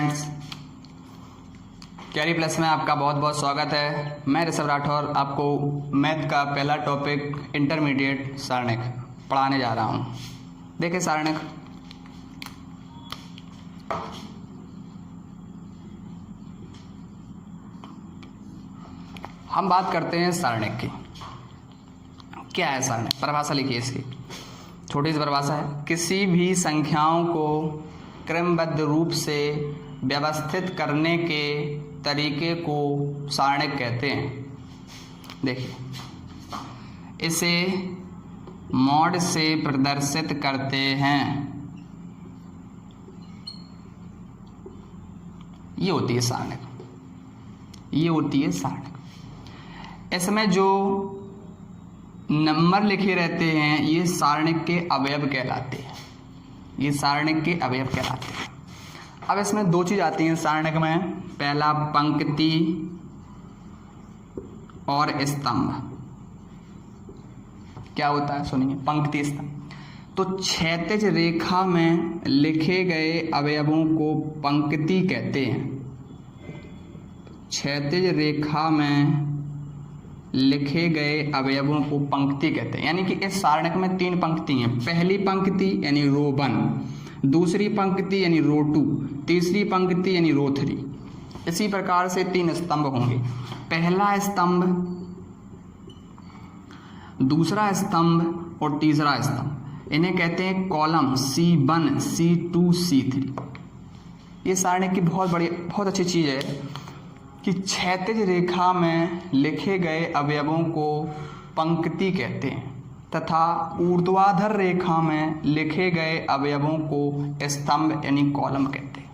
Students, carry plus में आपका बहुत बहुत स्वागत है। मैं ऋषभ राठौर आपको मैथ का पहला टॉपिक इंटरमीडिएट सारणिक पढ़ाने जा रहा हूँ। देखिए सारणिक, हम बात करते हैं सारणिक की। क्या है सारणिक? परिभाषा लिखिए इसकी, छोटी सी परिभाषा है। किसी भी संख्याओं को क्रमबद्ध रूप से व्यवस्थित करने के तरीके को सारणिक कहते हैं। देखिए, इसे मॉड से प्रदर्शित करते हैं। ये होती है सारणिक, ये होती है सारणिक। इसमें जो नंबर लिखे रहते हैं ये सारणिक के अवयव कहलाते हैं, ये सारणिक के अवयव कहलाते हैं। अब इसमें दो चीज़ आती हैं सारणिक में, पहला पंक्ति और स्तंभ। क्या होता है सुनिए, पंक्ति स्तंभ। तो क्षैतिज रेखा में लिखे गए अवयवों को पंक्ति कहते हैं। क्षैतिज रेखा में लिखे गए अवयवों को पंक्ति कहते हैं। यानी कि इस सारणिक में तीन पंक्ति हैं। पहली पंक्ति यानी रो 1, दूसरी पंक्ति यानी रो 2, तीसरी पंक्ति यानी रो 3। इसी प्रकार से तीन स्तंभ होंगे। पहला स्तंभ, दूसरा स्तंभ और तीसरा स्तंभ, इन्हें कहते हैं कॉलम C1, C2, C3। ये सारणिक की बहुत अच्छी चीज़ है कि क्षैतिज रेखा में लिखे गए अवयवों को पंक्ति कहते हैं तथा ऊर्ध्वाधर रेखा में लिखे गए अवयवों को स्तंभ यानी कॉलम कहते हैं।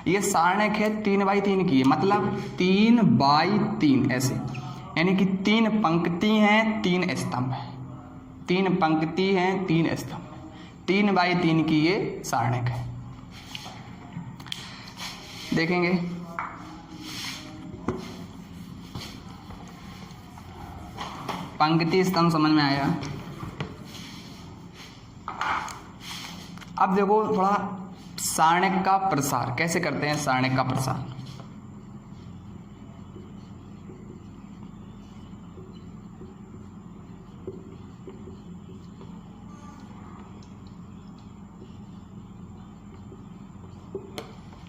ये सारणिक है 3x3 की, मतलब 3x3 ऐसे, यानी कि 3 पंक्ति हैं 3 स्तंभ है, 3 पंक्ति हैं 3 स्तंभ, 3x3 की ये सारणिक है। देखेंगे पंक्ति स्तंभ समझ में आया। अब देखो थोड़ा सारणिक का प्रसार कैसे करते हैं। सारणिक का प्रसार,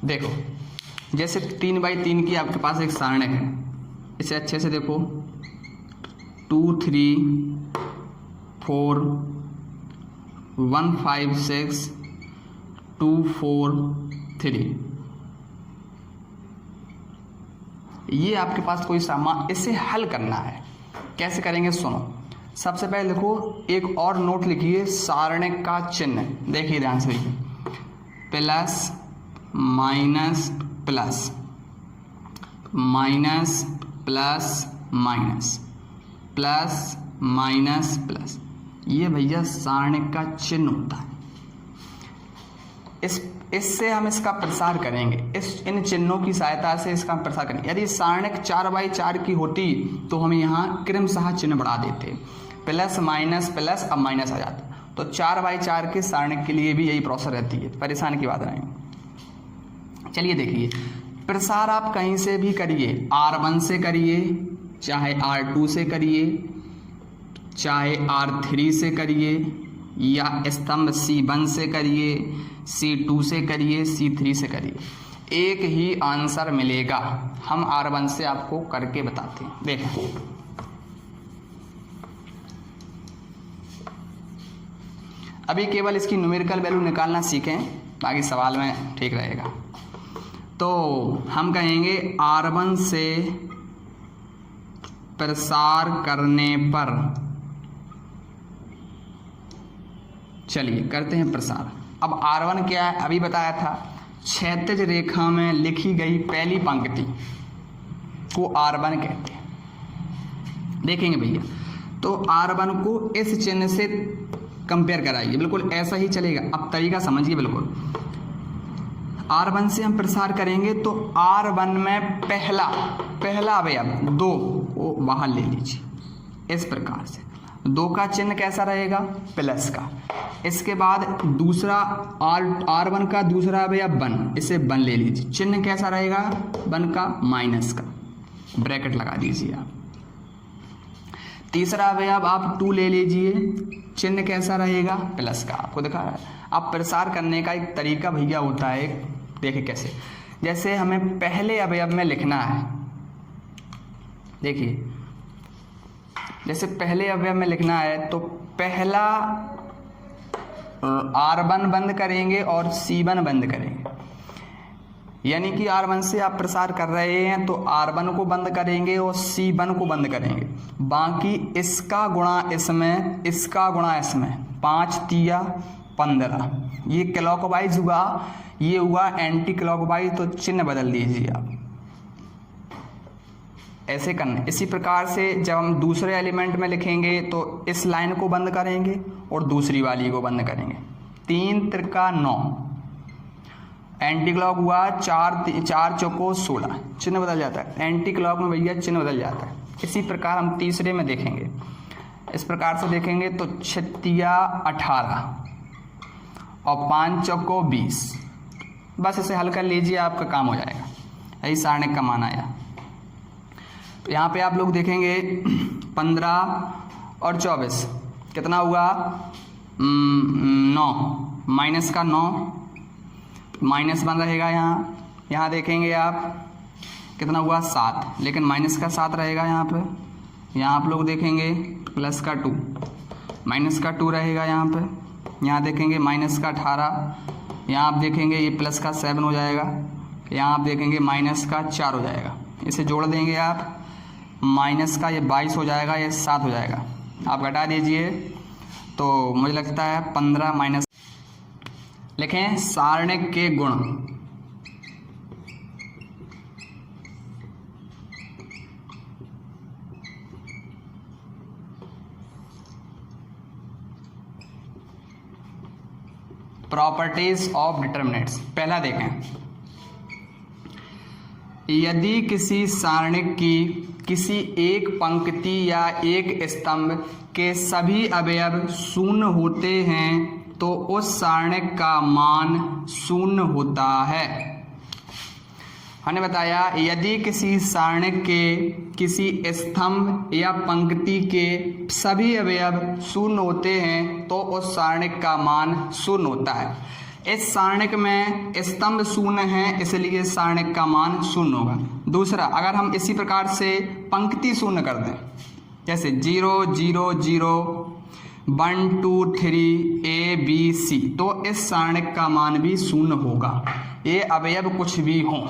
देखो जैसे 3x3 की आपके पास एक सारणिक है, इसे अच्छे से देखो। 2 3 4 1 5 6 2 4 3, ये आपके पास कोई सामान, इसे हल करना है। कैसे करेंगे सुनो। सबसे पहले देखो एक और नोट लिखिए, सारणिक का चिन्ह देखिए ध्यान से, plus minus plus, minus plus minus, plus minus plus, ये भैया सारणिक का चिन्ह होता है। इससे हम इसका प्रसार करेंगे, इन चिन्हों की सहायता से इसका प्रसार करेंगे। यदि सारणिक 4x4 की होती तो हम यहाँ क्रमशः चिन्ह बढ़ा देते, प्लस माइनस प्लस, अब माइनस आ जाता। तो 4x4 के सारणिक के लिए भी यही प्रोसेस रहती है, परेशान की बात नहीं। चलिए देखिए, प्रसार आप कहीं से भी करिए, R1 से करिए, चाहे R2 से करिए, चाहे R3 से करिए, या स्तंभ C1 से करिए, C2 से करिए, C3 से करिए, एक ही आंसर मिलेगा। हम R1 से आपको करके बताते हैं। देखो अभी केवल इसकी न्यूमेरिकल वैल्यू निकालना सीखें, बाकी सवाल में ठीक रहेगा। तो हम कहेंगे R1 से प्रसार करने पर, चलिए करते हैं प्रसार। अब R1 क्या है, अभी बताया था, क्षैतिज रेखा में लिखी गई पहली पंक्ति को R1 कहते हैं। देखेंगे भैया, तो R1 को इस चिन्ह से कंपेयर कराइए, बिल्कुल ऐसा ही चलेगा। अब तरीका समझिए, बिल्कुल R1 से हम प्रसार करेंगे तो R1 में पहला अवयव 2 को बाहर ले लीजिए, इस प्रकार से। 2 का चिन्ह कैसा रहेगा, प्लस का। इसके बाद दूसरा R1 का दूसरा अवयव 1, इसे 1 ले लीजिए, चिन्ह कैसा रहेगा 1 का माइनस का, ब्रैकेट लगा दीजिए आप। तीसरा अवयव आप 2 ले लीजिए, चिन्ह कैसा रहेगा प्लस का, आपको दिखा रहा है। अब प्रसार करने का एक तरीका भैया होता है, देखिए कैसे, जैसे हमें पहले अवयव में लिखना है, देखिए जैसे पहले अवयव में लिखना है तो पहला R1 बंद करेंगे और C1 बंद करेंगे, यानी कि R1 से आप प्रसार कर रहे हैं तो R1 को बंद करेंगे और C1 को बंद करेंगे, बाकी इसका गुणा इसमें, इसका गुणा इसमें, 5 तिया 15, ये क्लॉकवाइज हुआ, ये हुआ एंटी क्लॉकवाइज, तो चिन्ह बदल दीजिए आप, ऐसे करना। इसी प्रकार से जब हम दूसरे एलिमेंट में लिखेंगे तो इस लाइन को बंद करेंगे और दूसरी वाली को बंद करेंगे। 3 त्रिका 9, एंटी क्लॉक हुआ 4 चौको 16, चिन्ह बदल जाता है। एंटी क्लॉक में भैया चिन्ह बदल जाता है। इसी प्रकार हम तीसरे में देखेंगे, इस प्रकार से देखेंगे तो 6 18 और 5 चौको 20, बस इसे हल कर लीजिए, आपका काम हो जाएगा। यही सारणिक का मान आया। तो यहाँ पे आप लोग देखेंगे 15 और 24 कितना हुआ, 9, माइनस का 9, माइनस बन रहेगा यहाँ देखेंगे आप कितना हुआ 7, लेकिन माइनस का 7 रहेगा यहाँ पे। यहाँ आप लोग देखेंगे प्लस का 2, माइनस का 2 रहेगा यहाँ पे। यहाँ देखेंगे माइनस का 18, यहाँ आप देखेंगे ये प्लस का 7 हो जाएगा, यहाँ आप देखेंगे माइनस का 4 हो जाएगा। इसे जोड़ देंगे आप, माइनस का ये 22 हो जाएगा, ये 7 हो जाएगा, आप घटा दीजिए तो मुझे लगता है 15 माइनस। लिखें सारणिक के गुण, प्रॉपर्टीज ऑफ डिटरमिनेंट्स। पहला देखें, यदि किसी सारणिक की किसी एक पंक्ति या एक स्तंभ के सभी अवयव शून्य होते हैं तो उस सारणिक का मान शून्य होता है। हमने बताया यदि किसी सारणिक के किसी स्तंभ या पंक्ति के सभी अवयव शून्य होते हैं तो उस सारणिक का मान शून्य होता है। इस सारणिक में स्तंभ शून्य है, इसलिए सारणिक का मान शून्य होगा। दूसरा, अगर हम इसी प्रकार से पंक्ति शून्य कर दें, जैसे 0 0 0 1 2 3 A B C, तो इस सारणिक का मान भी शून्य होगा, ये अवयव कुछ भी हों।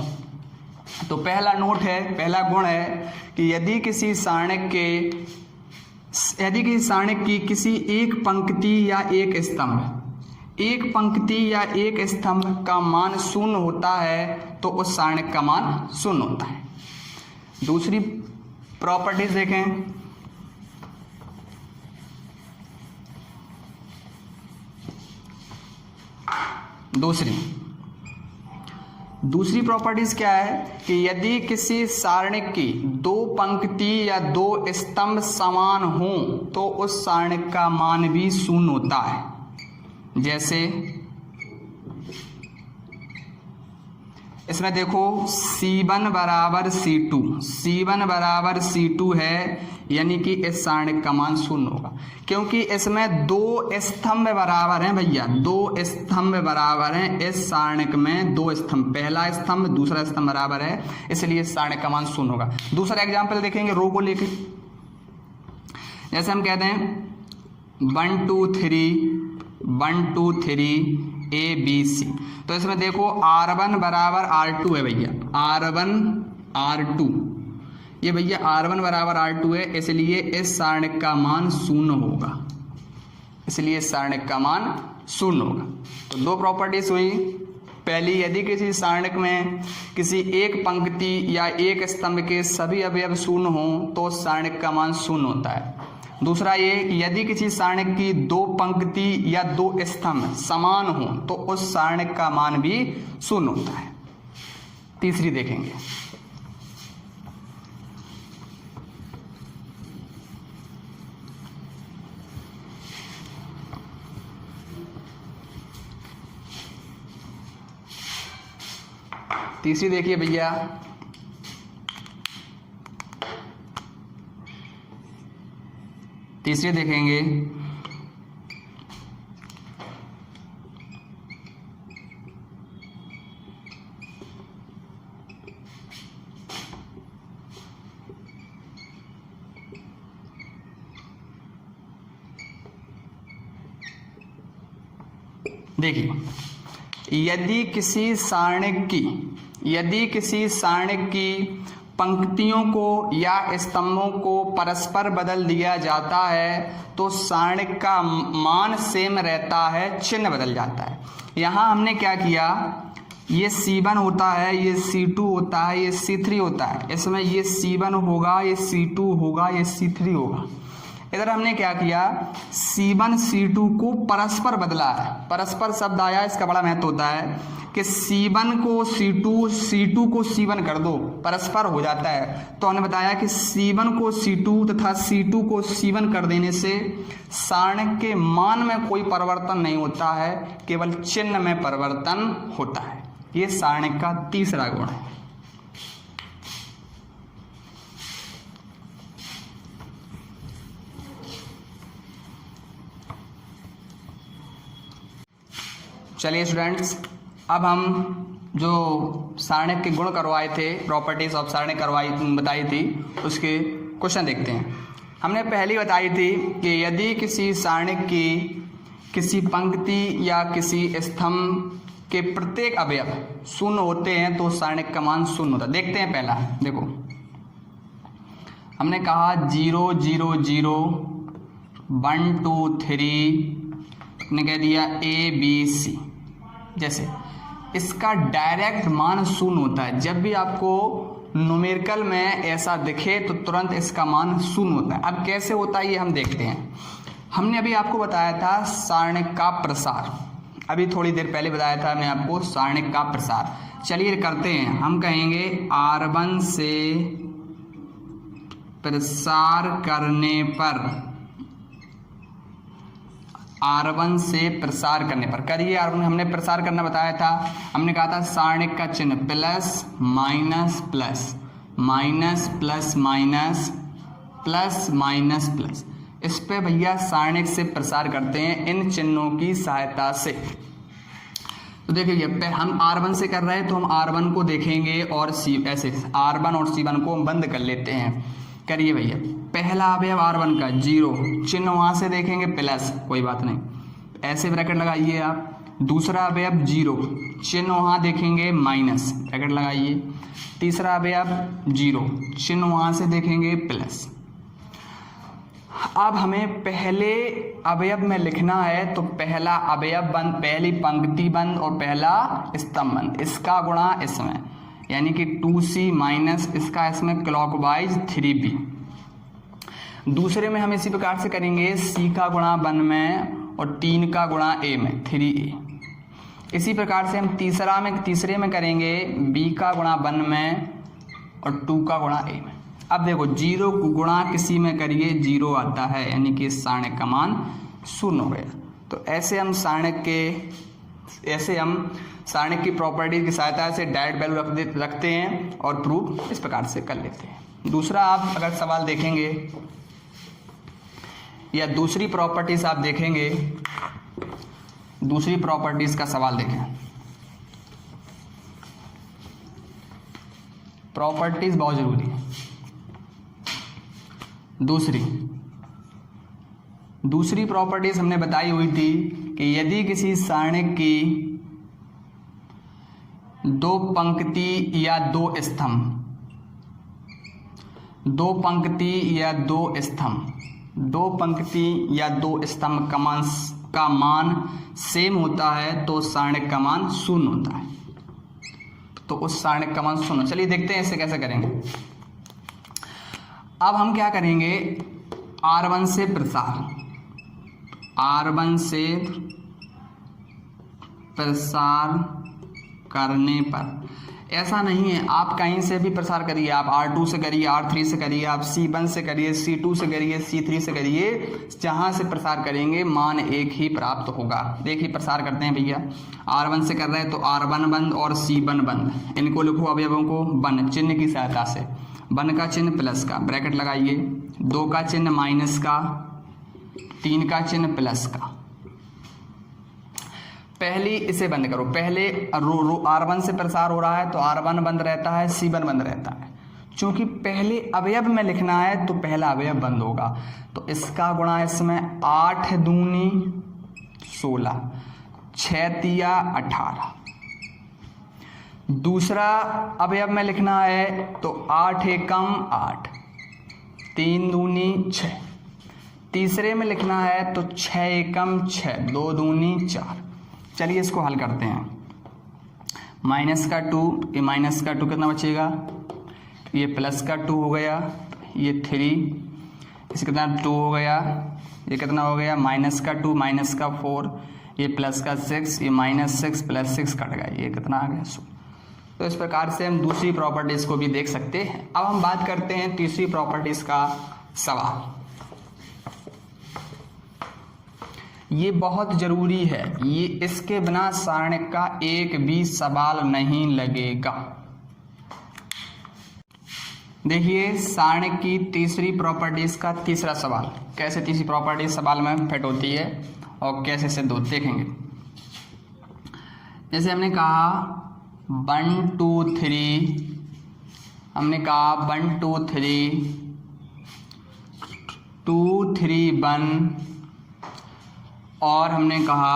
तो पहला नोट है, पहला गुण है कि यदि किसी सारणिक की किसी एक पंक्ति या एक स्तंभ, एक पंक्ति या एक स्तंभ का मान शून्य होता है तो उस सारणिक का मान शून्य होता है। दूसरी प्रॉपर्टीज देखें, दूसरी प्रॉपर्टीज क्या है कि यदि किसी सारणिक की 2 पंक्ति या 2 स्तंभ समान हों तो उस सारणिक का मान भी शून्य होता है। जैसे इसमें देखो C1 बराबर C2, C1 बराबर C2 है, यानी कि इस सारणिक का मान शून्य होगा, क्योंकि इसमें 2 स्तंभ बराबर हैं भैया, 2 स्तंभ बराबर हैं। इस सारणिक में 2 स्तंभ, पहला स्तंभ दूसरा स्तंभ बराबर है, इसलिए इस सारणिक का मान शून्य होगा। दूसरा एग्जाम्पल देखेंगे रो को लेके, जैसे हम कहते हैं 1 2 3 A B C, तो इसमें देखो R1 बराबर R2 है भैया, R1 R2, ये भैया R1 बराबर R2 है, इसलिए इस सारणिक का मान शून्य होगा, इसलिए इस सारणिक का मान शून्य होगा। तो 2 प्रॉपर्टीज हुई। पहली, यदि किसी सारणिक में किसी एक पंक्ति या एक स्तंभ के सभी अवयव शून्य हों तो उस सारणिक का मान शून्य होता है। दूसरा ये, यदि किसी सारणिक की 2 पंक्ति या 2 स्तंभ समान हों तो उस सारणिक का मान भी शून्य होता है। तीसरी देखेंगे, तीसरी देखिए भैया, तीसरी देखेंगे देखिए, यदि किसी सारणिक की पंक्तियों को या स्तंभों को परस्पर बदल दिया जाता है तो सारणिक का मान सेम रहता है, चिन्ह बदल जाता है। यहाँ हमने क्या किया, ये C1 होता है, ये C2 होता है, ये C3 होता है। इसमें ये C1 होगा, ये C2 होगा, ये C3 होगा। इधर हमने क्या किया, C1 C2 को परस्पर बदला है। परस्पर शब्द आया, इसका बड़ा महत्व होता है कि C1 को C2, C2 को C1 कर दो, परस्पर हो जाता है। तो हमने बताया कि C1 को C2 तथा C2 को C1 कर देने से सारणिक के मान में कोई परिवर्तन नहीं होता है, केवल चिन्ह में परिवर्तन होता है। ये सारणिक का तीसरा गुण है। चलिए स्टूडेंट्स, अब हम जो सारणिक के गुण करवाए थे, प्रॉपर्टीज ऑफ सारणिक बताई थी, उसके क्वेश्चन देखते हैं। हमने पहली बताई थी कि यदि किसी सारणिक की किसी पंक्ति या किसी स्तंभ के प्रत्येक अवयव शून्य होते हैं तो सारणिक का मान शून्य होता है। देखते हैं पहला, देखो हमने कहा 0 0 0 1 2 3 ने कह दिया ABC। जैसे इसका डायरेक्ट मान शून्य होता है। जब भी आपको न्यूमेरिकल में ऐसा दिखे तो तुरंत इसका मान शून्य होता है। अब कैसे होता है ये हम देखते हैं। हमने अभी आपको बताया था सारणिक का प्रसार, अभी थोड़ी देर पहले बताया था हमने आपको सारणिक का प्रसार। चलिए करते हैं। हम कहेंगे R1 से प्रसार करने पर, R1 से प्रसार करने पर करिए। R1 हमने प्रसार करना बताया था। हमने कहा था सारणिक का चिन्ह plus minus plus minus plus minus plus minus plus. इस पे भैया सारणिक से प्रसार करते हैं इन चिन्हों की सहायता से। तो देखिए हम R1 से कर रहे हैं तो हम R1 को देखेंगे और ऐसे R1 और C1 को हम बंद कर लेते हैं। करिए भैया, पहला अवयव R1 का 0, चिन्ह वहां से देखेंगे प्लस, कोई बात नहीं, ऐसे ब्रैकेट लगाइए आप। दूसरा अवयव 0, चिन्ह वहां देखेंगे माइनस, ब्रैकेट लगाइए। तीसरा अवयव 0, चिन्ह वहां से देखेंगे प्लस। अब हमें पहले अवयव में लिखना है तो पहला अवयव बंद, पहली पंक्ति बंद और पहला स्तंभ बंद, इसका गुणा इसमें, यानी कि 2C माइनस इसका इसमें क्लॉकवाइज 3B। दूसरे में हम इसी प्रकार से करेंगे, C का गुणा 1 में और 3 का गुणा A में 3A। इसी प्रकार से हम तीसरे में करेंगे B का गुणा 1 में और 2 का गुणा A में। अब देखो 0 गुणा किसी में करिए 0 आता है, यानी कि सारणिक का मान शून्य हो गया। तो ऐसे हम सारणिक की प्रॉपर्टी की सहायता से डायरेक्ट वैल्यू रखते हैं और प्रूफ इस प्रकार से कर लेते हैं। दूसरा आप अगर सवाल देखेंगे या दूसरी प्रॉपर्टीज आप देखेंगे, दूसरी प्रॉपर्टीज का सवाल देखें। प्रॉपर्टीज बहुत जरूरी है। दूसरी प्रॉपर्टीज हमने बताई हुई थी कि यदि किसी सारणिक की 2 पंक्ति या 2 स्तंभ का मान सेम होता है तो सारणिक का मान शून्य होता है। तो उस सारणिक का मान शून्य। चलिए देखते हैं इसे कैसे करेंगे। अब हम क्या करेंगे, R1 से प्रसार करने पर ऐसा नहीं है, आप कहीं से भी प्रसार करिए, आप R2 से करिए, R3 से करिए, आप C1 से करिए, C2 से करिए, C3 से करिए, जहाँ से प्रसार करेंगे मान एक ही प्राप्त होगा। देखिए प्रसार करते हैं भैया, R1 से कर रहे हैं तो R1 बंद और C1 बंद, इनको लिखो अवयवों को बन चिन्ह की सहायता से। बन का चिन्ह प्लस का, ब्रैकेट लगाइए, 2 का चिन्ह माइनस का, 3 का चिन्ह प्लस का। पहली इसे बंद करो, पहले R1 से प्रसार हो रहा है तो R1 बंद रहता है, C1 बंद रहता है। चूंकि पहले अवयव में लिखना है तो पहला अवयव बंद होगा, तो इसका गुणा इसमें 8 दूनी 16, 6 तिया 18। दूसरा अवयव में लिखना है तो 8 एकम 8, 3 दूनी 6। तीसरे में लिखना है तो 6 एकम 6, 2 दूनी 4। चलिए इसको हल करते हैं। माइनस का 2, ये माइनस का 2 कितना बचेगा, ये प्लस का 2 हो गया, ये 3, इसे कितना 2 हो गया, ये कितना हो गया माइनस का 2 माइनस का 4, ये प्लस का 6, ये माइनस 6 प्लस 6 कट गया, ये कितना आ गया 16। तो इस प्रकार से हम दूसरी प्रॉपर्टीज को भी देख सकते हैं। अब हम बात करते हैं तीसरी प्रॉपर्टीज का सवाल। ये बहुत जरूरी है, ये इसके बिना सारणिक का एक भी सवाल नहीं लगेगा। देखिए सारणिक की तीसरी प्रॉपर्टीज का तीसरा सवाल, कैसे तीसरी प्रॉपर्टीज सवाल में फिट होती है और कैसे सिद्ध होती देखेंगे। जैसे हमने कहा 1 2 3, हमने कहा 1 2 3, 2 3 1, और हमने कहा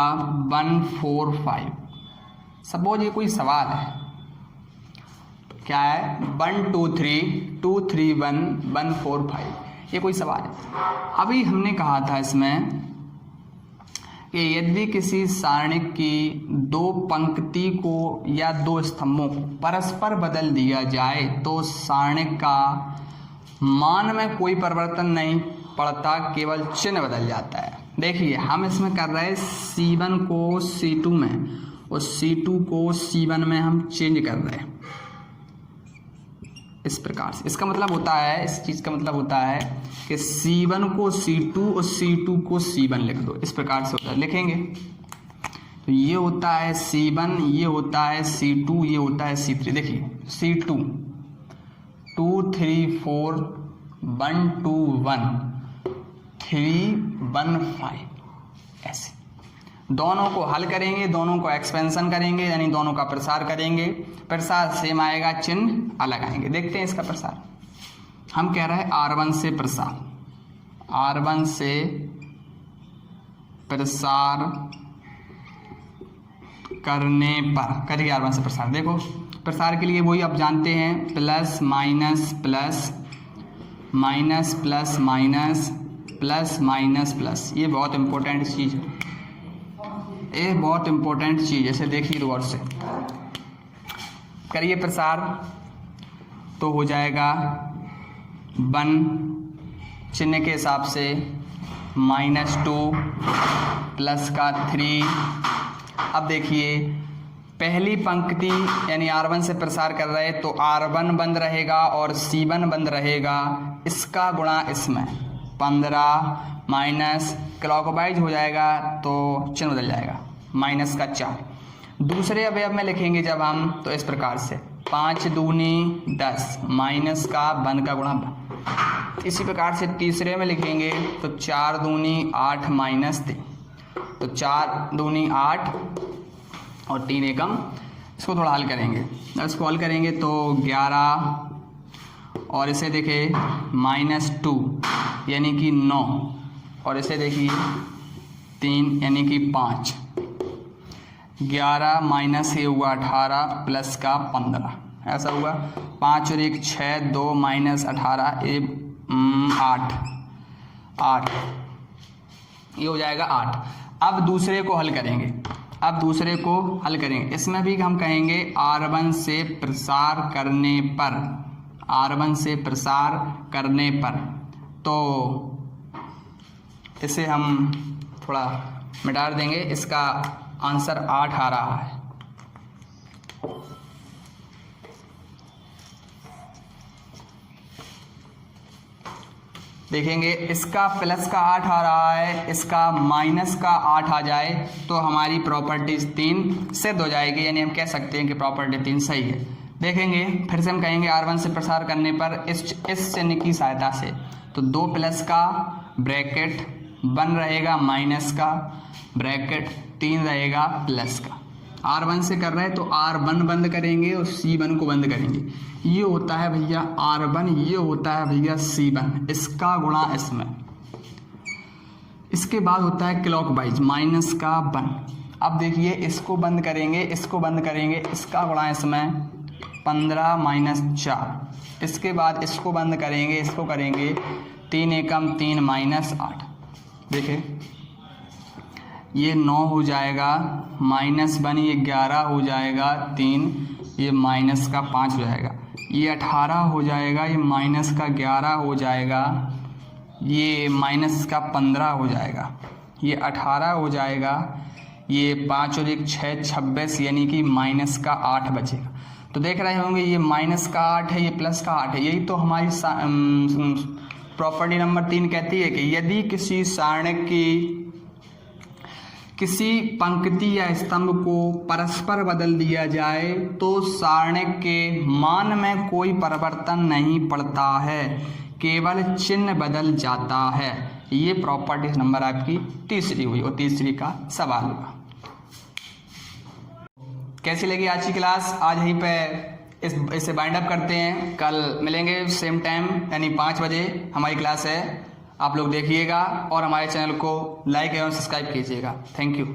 1 4 5। सपोज ये कोई सवाल है, क्या है 1 2 3 2 3 1 1 4 5, ये कोई सवाल है। अभी हमने कहा था इसमें कि यदि किसी सारणिक की 2 पंक्ति को या 2 स्तंभों को परस्पर बदल दिया जाए तो सारणिक का मान में कोई परिवर्तन नहीं पड़ता, केवल चिन्ह बदल जाता है। देखिए हम इसमें कर रहे हैं C1 को C2 में और C2 को C1 में हम चेंज कर रहे हैं इस प्रकार से। इसका मतलब होता है, इस चीज़ का मतलब होता है कि C1 को C2 और C2 को C1 लिख दो, इस प्रकार से होता है। लिखेंगे तो ये होता है C1, ये होता है C2, ये होता है C3। देखिए C2 2 3 4 1 2 1 3 1 5, ऐसे दोनों को हल करेंगे, दोनों को एक्सपेंशन करेंगे, यानी दोनों का प्रसार करेंगे। प्रसार सेम आएगा, चिन्ह अलग आएंगे। देखते हैं इसका प्रसार। हम कह रहे हैं R1 से प्रसार, R1 से प्रसार करने पर, करिए R1 से प्रसार। देखो प्रसार के लिए वही आप जानते हैं, plus minus plus minus plus minus plus minus plus. ये बहुत इंपॉर्टेंट चीज़ है, ये बहुत इंपॉर्टेंट चीज़। जैसे देखिए गौर से करिए प्रसार, तो हो जाएगा 1 चिन्ह के हिसाब से -2 प्लस का 3। अब देखिए पहली पंक्ति यानी R1 से प्रसार कर रहे हैं तो R1 बंद रहेगा और C1 बंद रहेगा, इसका गुणा इसमें 15 माइनस क्लॉकवाइज हो जाएगा तो चिन्ह बदल जाएगा, -4। दूसरे अवयव में लिखेंगे जब हम तो इस प्रकार से 5 दूनी 10 माइनस का 1 का गुणा। इसी प्रकार से तीसरे में लिखेंगे तो 4 दूनी 8 माइनस 3, तो 4 दूनी 8 और 3 एकम। इसको थोड़ा हल करेंगे, इसको हल करेंगे तो 11 और इसे देखिए -2 यानी कि 9 और इसे देखिए 3 यानी कि 5। 11 माइनस ये हुआ 18 प्लस का 15, ऐसा हुआ 5 और 1 6, 2 माइनस 18 ये 8, ये हो जाएगा 8। अब दूसरे को हल करेंगे, अब दूसरे को हल करेंगे। इसमें भी हम कहेंगे R1 से प्रसार करने पर, R1 से प्रसार करने पर, तो इसे हम थोड़ा मिटा देंगे। इसका आंसर 8 आ रहा है। देखेंगे इसका प्लस का 8 आ रहा है, इसका माइनस का 8 आ जाए तो हमारी प्रॉपर्टी 3 सिद्ध हो जाएगी, यानी हम कह सकते हैं कि प्रॉपर्टी 3 सही है। देखेंगे फिर से हम कहेंगे R1 से प्रसार करने पर इस चिन्ह की सहायता से, तो 2 प्लस का ब्रैकेट बन रहेगा माइनस का ब्रैकेट 3 रहेगा प्लस का। R1 से कर रहे हैं तो R1 बंद करेंगे और C1 को बंद करेंगे। ये होता है भैया R1, ये होता है भैया C1, इसका गुणा इसमें। इसके बाद होता है क्लॉकवाइज माइनस का 1। अब देखिए इसको बंद करेंगे, इसको बंद करेंगे, इसका गुणा इसमें 15 माइनस 4। इसके बाद इसको बंद करेंगे, इसको करेंगे 3 एकम 3 माइनस 8। देखिए ये 9 हो जाएगा, माइनस 1 ये 11 हो जाएगा, 3 ये माइनस का 5 हो जाएगा, ये 18 हो जाएगा, ये माइनस का 11 हो जाएगा, ये माइनस का 15 हो जाएगा, ये 18 हो जाएगा, ये 5 और 1 6 26, यानी कि माइनस का 8 बचेगा। तो देख रहे होंगे ये माइनस का 8 है, ये प्लस का 8 है। यही तो हमारी प्रॉपर्टी नंबर 3 कहती है कि यदि किसी सारणिक की किसी पंक्ति या स्तंभ को परस्पर बदल दिया जाए तो सारणिक के मान में कोई परिवर्तन नहीं पड़ता है, केवल चिन्ह बदल जाता है। ये प्रॉपर्टी नंबर आपकी तीसरी हुई और तीसरी का सवाल हुआ। कैसी लगी आज की क्लास? आज यहीं पे इसे बाइंड अप करते हैं। कल मिलेंगे सेम टाइम, यानी 5 बजे हमारी क्लास है। आप लोग देखिएगा और हमारे चैनल को लाइक एवं सब्सक्राइब कीजिएगा। Thank you.